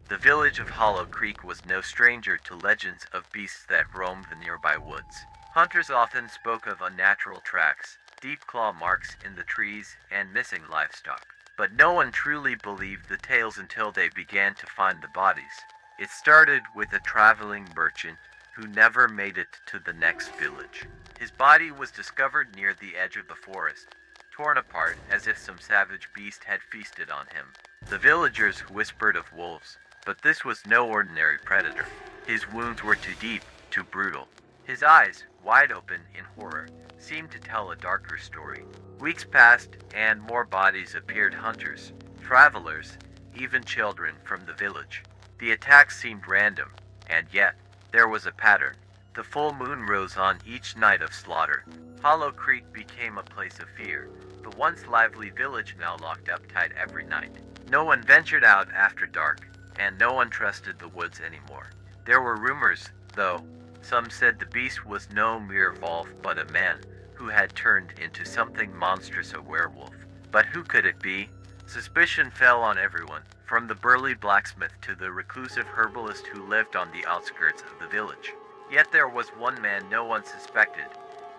The village of Hollow Creek was no stranger to legends of beasts that roamed the nearby woods. Hunters often spoke of unnatural tracks, deep claw marks in the trees, and missing livestock. But no one truly believed the tales until they began to find the bodies. It started with a traveling merchant who never made it to the next village. His body was discovered near the edge of the forest, torn apart as if some savage beast had feasted on him. The villagers whispered of wolves, but this was no ordinary predator. His wounds were too deep, too brutal. His eyes, wide open in horror, seemed to tell a darker story. Weeks passed, and more bodies appeared. Hunters, travelers, even children from the village. The attacks seemed random, and yet, there was a pattern. The full moon rose on each night of slaughter. Hollow Creek became a place of fear. The once lively village now locked up tight every night. No one ventured out after dark, and no one trusted the woods anymore. There were rumors, though. Some said the beast was no mere wolf but a man who had turned into something monstrous, a werewolf. But who could it be? Suspicion fell on everyone, from the burly blacksmith to the reclusive herbalist who lived on the outskirts of the village. Yet there was one man no one suspected,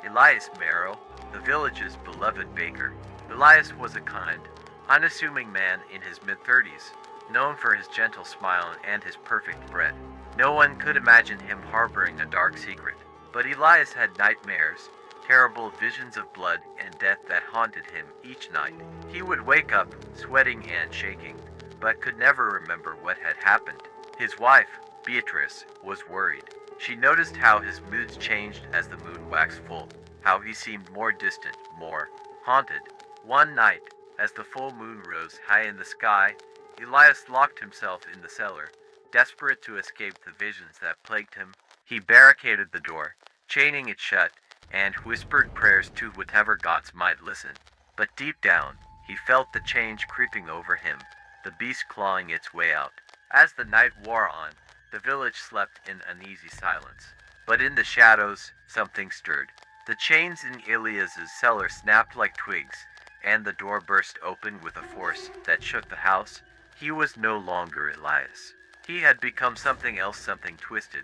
Elias Marrow, the village's beloved baker. Elias was a kind, unassuming man in his mid-30s, known for his gentle smile and his perfect bread. No one could imagine him harboring a dark secret. But Elias had nightmares, terrible visions of blood and death that haunted him each night. He would wake up, sweating and shaking, but could never remember what had happened. His wife, Beatrice, was worried. She noticed how his moods changed as the moon waxed full, how he seemed more distant, more haunted. One night, as the full moon rose high in the sky, Elias locked himself in the cellar, desperate to escape the visions that plagued him. He barricaded the door, chaining it shut, and whispered prayers to whatever gods might listen. But deep down, he felt the change creeping over him, the beast clawing its way out. As the night wore on, the village slept in uneasy silence. But in the shadows, something stirred. The chains in Elias's cellar snapped like twigs, and the door burst open with a force that shook the house. He was no longer Elias. He had become something else, something twisted,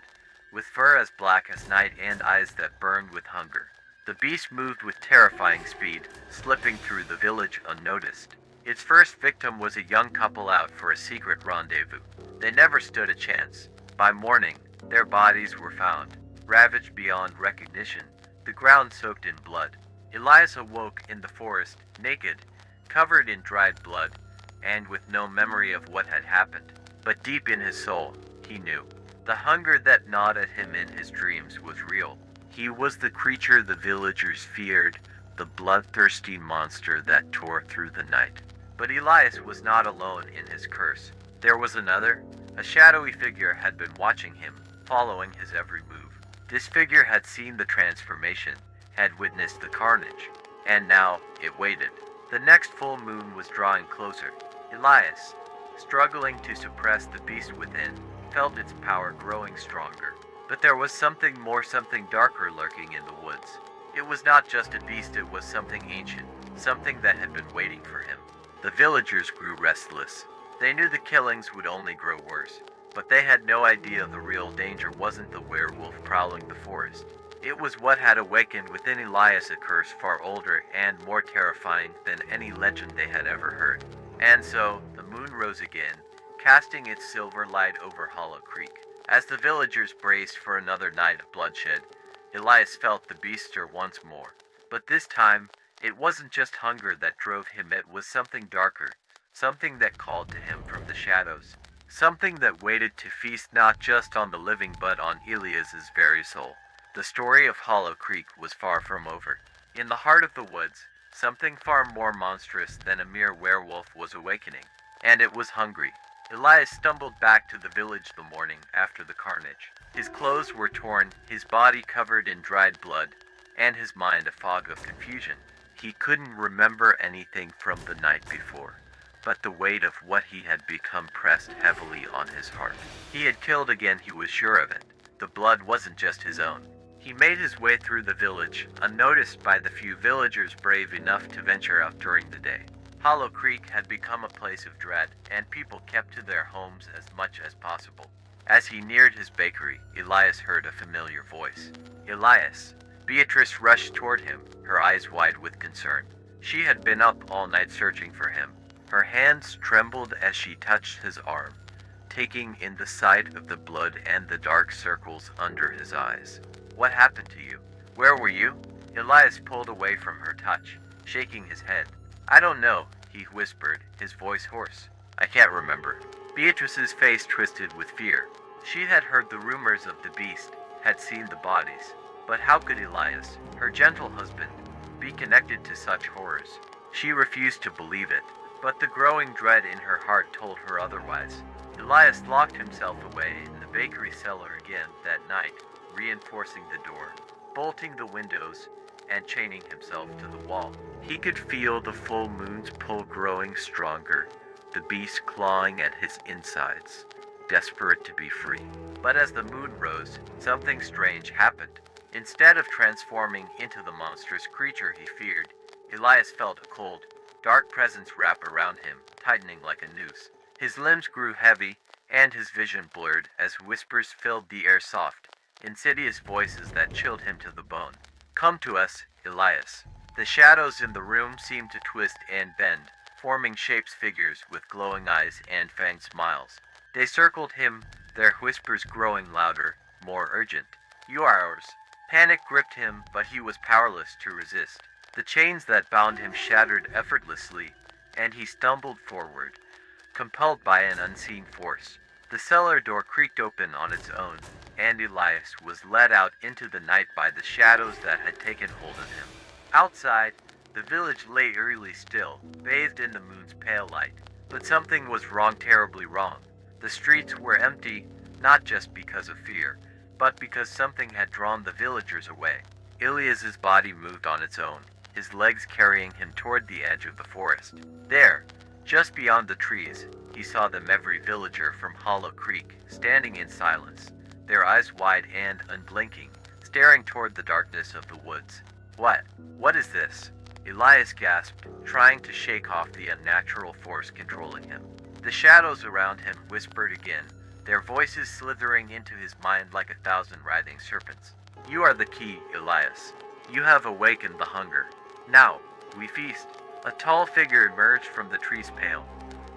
with fur as black as night and eyes that burned with hunger. The beast moved with terrifying speed, slipping through the village unnoticed. Its first victim was a young couple out for a secret rendezvous. They never stood a chance. By morning, their bodies were found, ravaged beyond recognition, the ground soaked in blood. Elias awoke in the forest, naked, covered in dried blood, and with no memory of what had happened. But deep in his soul, he knew. The hunger that gnawed at him in his dreams was real. He was the creature the villagers feared, the bloodthirsty monster that tore through the night. But Elias was not alone in his curse. There was another. A shadowy figure had been watching him, following his every move. This figure had seen the transformation, had witnessed the carnage, and now it waited. The next full moon was drawing closer. Elias, struggling to suppress the beast within, felt its power growing stronger. But there was something more, something darker lurking in the woods. It was not just a beast, it was something ancient, something that had been waiting for him. The villagers grew restless. They knew the killings would only grow worse, but they had no idea the real danger wasn't the werewolf prowling the forest. It was what had awakened within Elias a curse far older and more terrifying than any legend they had ever heard. And so, the moon rose again, casting its silver light over Hollow Creek. As the villagers braced for another night of bloodshed, Elias felt the beast stir once more. But this time, it wasn't just hunger that drove him, it was something darker, something that called to him from the shadows, something that waited to feast not just on the living but on Elias's very soul. The story of Hollow Creek was far from over. In the heart of the woods, something far more monstrous than a mere werewolf was awakening, and it was hungry. Elias stumbled back to the village the morning after the carnage. His clothes were torn, his body covered in dried blood, and his mind a fog of confusion. He couldn't remember anything from the night before, but the weight of what he had become pressed heavily on his heart. He had killed again, he was sure of it. The blood wasn't just his own. He made his way through the village, unnoticed by the few villagers brave enough to venture out during the day. Hollow Creek had become a place of dread, and people kept to their homes as much as possible. As he neared his bakery, Elias heard a familiar voice. Elias! Beatrice rushed toward him, her eyes wide with concern. She had been up all night searching for him. Her hands trembled as she touched his arm, taking in the sight of the blood and the dark circles under his eyes. What happened to you? Where were you? Elias pulled away from her touch, shaking his head. I don't know, he whispered, his voice hoarse. I can't remember. Beatrice's face twisted with fear. She had heard the rumors of the beast, had seen the bodies. But how could Elias, her gentle husband, be connected to such horrors? She refused to believe it, but the growing dread in her heart told her otherwise. Elias locked himself away in the bakery cellar again that night, reinforcing the door, bolting the windows, and chaining himself to the wall. He could feel the full moon's pull growing stronger, the beast clawing at his insides, desperate to be free. But as the moon rose, something strange happened. Instead of transforming into the monstrous creature he feared, Elias felt a cold, dark presence wrap around him, tightening like a noose. His limbs grew heavy, and his vision blurred as whispers filled the air, soft, insidious voices that chilled him to the bone. Come to us, Elias. The shadows in the room seemed to twist and bend, forming shapes, figures with glowing eyes and fanged smiles. They circled him, their whispers growing louder, more urgent. You are ours. Panic gripped him, but he was powerless to resist. The chains that bound him shattered effortlessly, and he stumbled forward, compelled by an unseen force. The cellar door creaked open on its own, and Elias was led out into the night by the shadows that had taken hold of him. Outside, the village lay eerily still, bathed in the moon's pale light. But something was wrong, terribly wrong. The streets were empty, not just because of fear, but because something had drawn the villagers away. Elias's body moved on its own, his legs carrying him toward the edge of the forest. There, just beyond the trees, he saw them, every villager from Hollow Creek, standing in silence, their eyes wide and unblinking, staring toward the darkness of the woods. What is this? Elias gasped, trying to shake off the unnatural force controlling him. The shadows around him whispered again, their voices slithering into his mind like 1,000 writhing serpents. You are the key, Elias. You have awakened the hunger. Now, we feast. A tall figure emerged from the tree's pale,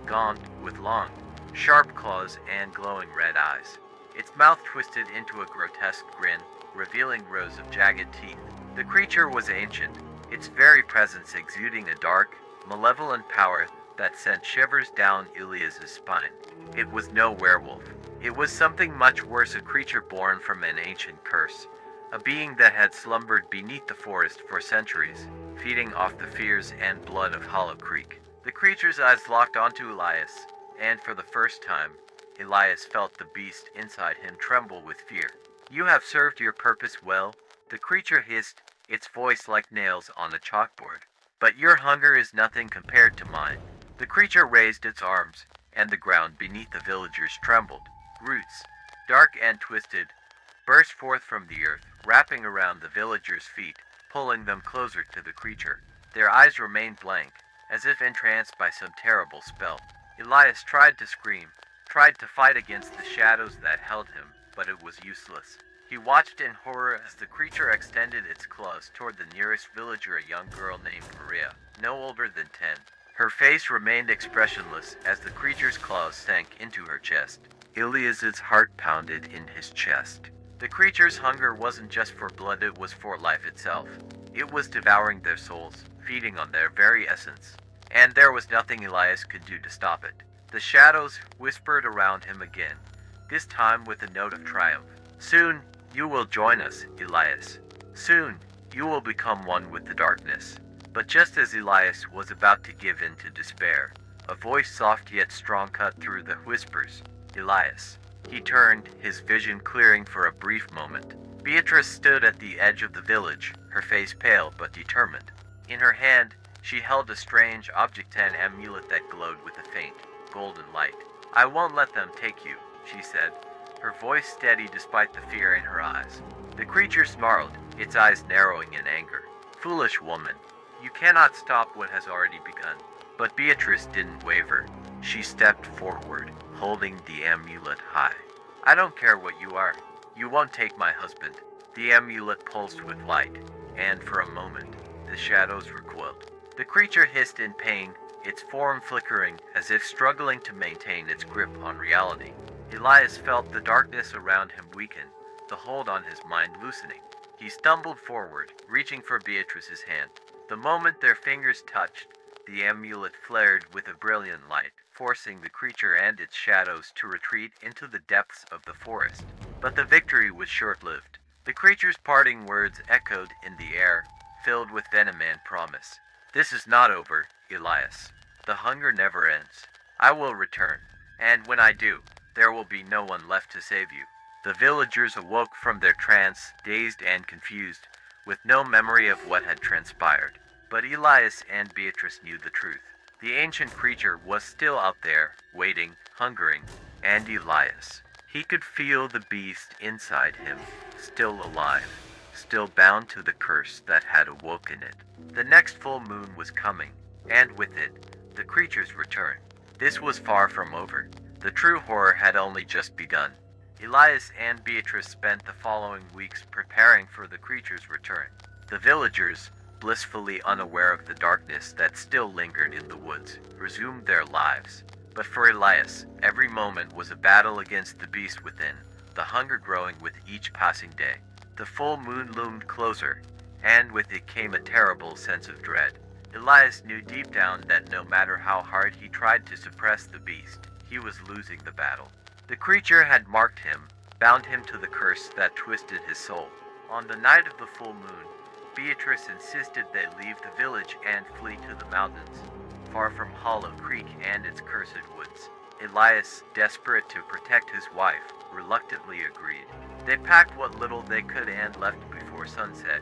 gaunt, with long, sharp claws and glowing red eyes. Its mouth twisted into a grotesque grin, revealing rows of jagged teeth. The creature was ancient, its very presence exuding a dark, malevolent power that sent shivers down Elias's spine. It was no werewolf. It was something much worse, a creature born from an ancient curse, a being that had slumbered beneath the forest for centuries, feeding off the fears and blood of Hollow Creek. The creature's eyes locked onto Elias, and for the first time, Elias felt the beast inside him tremble with fear. You have served your purpose well, the creature hissed, its voice like nails on a chalkboard. But your hunger is nothing compared to mine. The creature raised its arms, and the ground beneath the villagers trembled. Roots, dark and twisted, burst forth from the earth, wrapping around the villagers' feet, pulling them closer to the creature. Their eyes remained blank, as if entranced by some terrible spell. Elias tried to scream, tried to fight against the shadows that held him, but it was useless. He watched in horror as the creature extended its claws toward the nearest villager, a young girl named Maria, no older than 10. Her face remained expressionless as the creature's claws sank into her chest. Elias's heart pounded in his chest. The creature's hunger wasn't just for blood, it was for life itself. It was devouring their souls, feeding on their very essence. And there was nothing Elias could do to stop it. The shadows whispered around him again, this time with a note of triumph. Soon, you will join us, Elias. Soon, you will become one with the darkness. But just as Elias was about to give in to despair, a voice soft yet strong cut through the whispers. Elias. He turned, his vision clearing for a brief moment. Beatrice stood at the edge of the village, her face pale but determined. In her hand, she held a strange object, an amulet that glowed with a faint, golden light. I won't let them take you, she said, her voice steady despite the fear in her eyes. The creature snarled, its eyes narrowing in anger. Foolish woman, you cannot stop what has already begun. But Beatrice didn't waver. She stepped forward, holding the amulet high. I don't care what you are. You won't take my husband. The amulet pulsed with light, and for a moment, the shadows recoiled. The creature hissed in pain, its form flickering as if struggling to maintain its grip on reality. Elias felt the darkness around him weaken, the hold on his mind loosening. He stumbled forward, reaching for Beatrice's hand. The moment their fingers touched, the amulet flared with a brilliant light, forcing the creature and its shadows to retreat into the depths of the forest. But the victory was short-lived. The creature's parting words echoed in the air, filled with venom and promise. This is not over, Elias. The hunger never ends. I will return, and when I do, there will be no one left to save you. The villagers awoke from their trance, dazed and confused, with no memory of what had transpired. But Elias and Beatrice knew the truth. The ancient creature was still out there, waiting, hungering, and Elias. He could feel the beast inside him, still alive, still bound to the curse that had awoken it. The next full moon was coming, and with it, the creature's return. This was far from over. The true horror had only just begun. Elias and Beatrice spent the following weeks preparing for the creature's return. The villagers, blissfully unaware of the darkness that still lingered in the woods, resumed their lives. But for Elias, every moment was a battle against the beast within, the hunger growing with each passing day. The full moon loomed closer, and with it came a terrible sense of dread. Elias knew deep down that no matter how hard he tried to suppress the beast, he was losing the battle. The creature had marked him, bound him to the curse that twisted his soul. On the night of the full moon, Beatrice insisted they leave the village and flee to the mountains, far from Hollow Creek and its cursed woods. Elias, desperate to protect his wife, reluctantly agreed. They packed what little they could and left before sunset,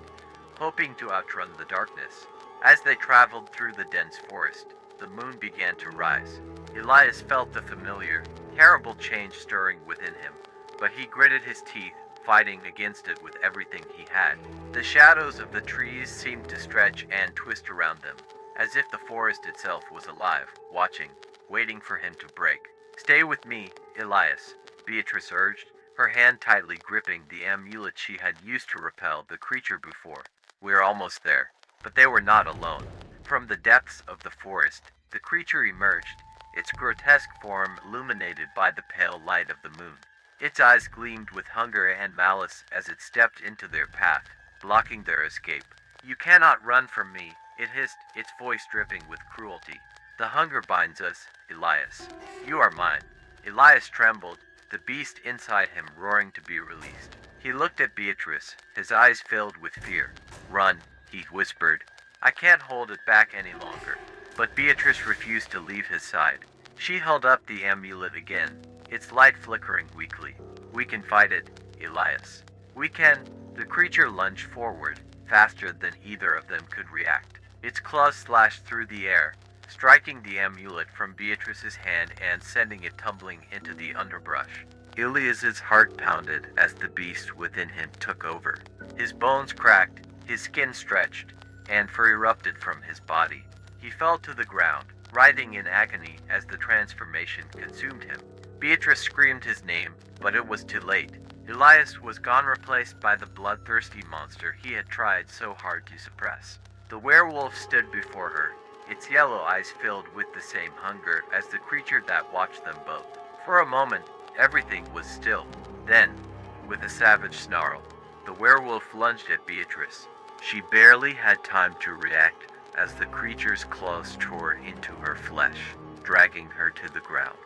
hoping to outrun the darkness. As they traveled through the dense forest, the moon began to rise. Elias felt the familiar, terrible change stirring within him, but he gritted his teeth, fighting against it with everything he had. The shadows of the trees seemed to stretch and twist around them, as if the forest itself was alive, watching, waiting for him to break. Stay with me, Elias, Beatrice urged, her hand tightly gripping the amulet she had used to repel the creature before. We're almost there. But they were not alone. From the depths of the forest, the creature emerged, its grotesque form illuminated by the pale light of the moon. Its eyes gleamed with hunger and malice as it stepped into their path, blocking their escape. You cannot run from me, it hissed, its voice dripping with cruelty. The hunger binds us, Elias. You are mine. Elias trembled, the beast inside him roaring to be released. He looked at Beatrice, his eyes filled with fear. Run, he whispered. I can't hold it back any longer. But Beatrice refused to leave his side. She held up the amulet again, its light flickering weakly. We can fight it, Elias. We can. The creature lunged forward, faster than either of them could react. Its claws slashed through the air, striking the amulet from Beatrice's hand and sending it tumbling into the underbrush. Elias's heart pounded as the beast within him took over. His bones cracked, his skin stretched, and fur erupted from his body. He fell to the ground, writhing in agony as the transformation consumed him. Beatrice screamed his name, but it was too late. Elias was gone, replaced by the bloodthirsty monster he had tried so hard to suppress. The werewolf stood before her, its yellow eyes filled with the same hunger as the creature that watched them both. For a moment, everything was still. Then, with a savage snarl, the werewolf lunged at Beatrice. She barely had time to react as the creature's claws tore into her flesh, dragging her to the ground.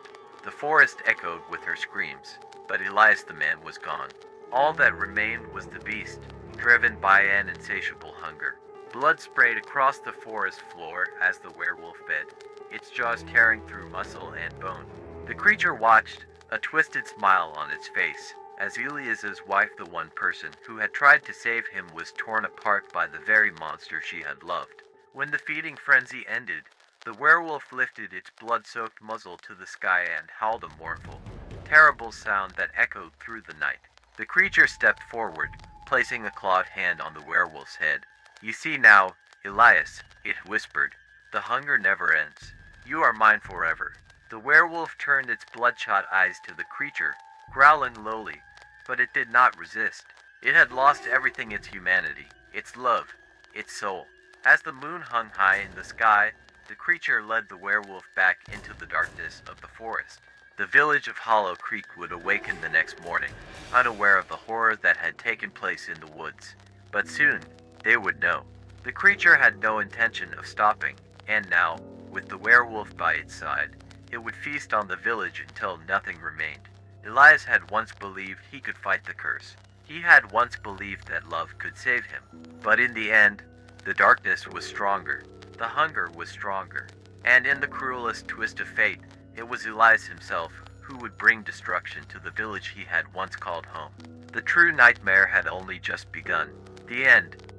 The forest echoed with her screams, but Elias the man was gone. All that remained was the beast, driven by an insatiable hunger. Blood sprayed across the forest floor as the werewolf fed, its jaws tearing through muscle and bone. The creature watched, a twisted smile on its face, as Elias's wife, the one person who had tried to save him, was torn apart by the very monster she had loved. When the feeding frenzy ended, the werewolf lifted its blood-soaked muzzle to the sky and howled a mournful, terrible sound that echoed through the night. The creature stepped forward, placing a clawed hand on the werewolf's head. You see now, Elias, it whispered, the hunger never ends. You are mine forever." The werewolf turned its bloodshot eyes to the creature, growling lowly, but it did not resist. It had lost everything: its humanity, its love, its soul. As the moon hung high in the sky, the creature led the werewolf back into the darkness of the forest. The village of Hollow Creek would awaken the next morning, unaware of the horror that had taken place in the woods. But soon, they would know. The creature had no intention of stopping, and now, with the werewolf by its side, it would feast on the village until nothing remained. Elias had once believed he could fight the curse. He had once believed that love could save him. But in the end, the darkness was stronger, the hunger was stronger, and in the cruelest twist of fate, it was Elias himself who would bring destruction to the village he had once called home. The true nightmare had only just begun. The end.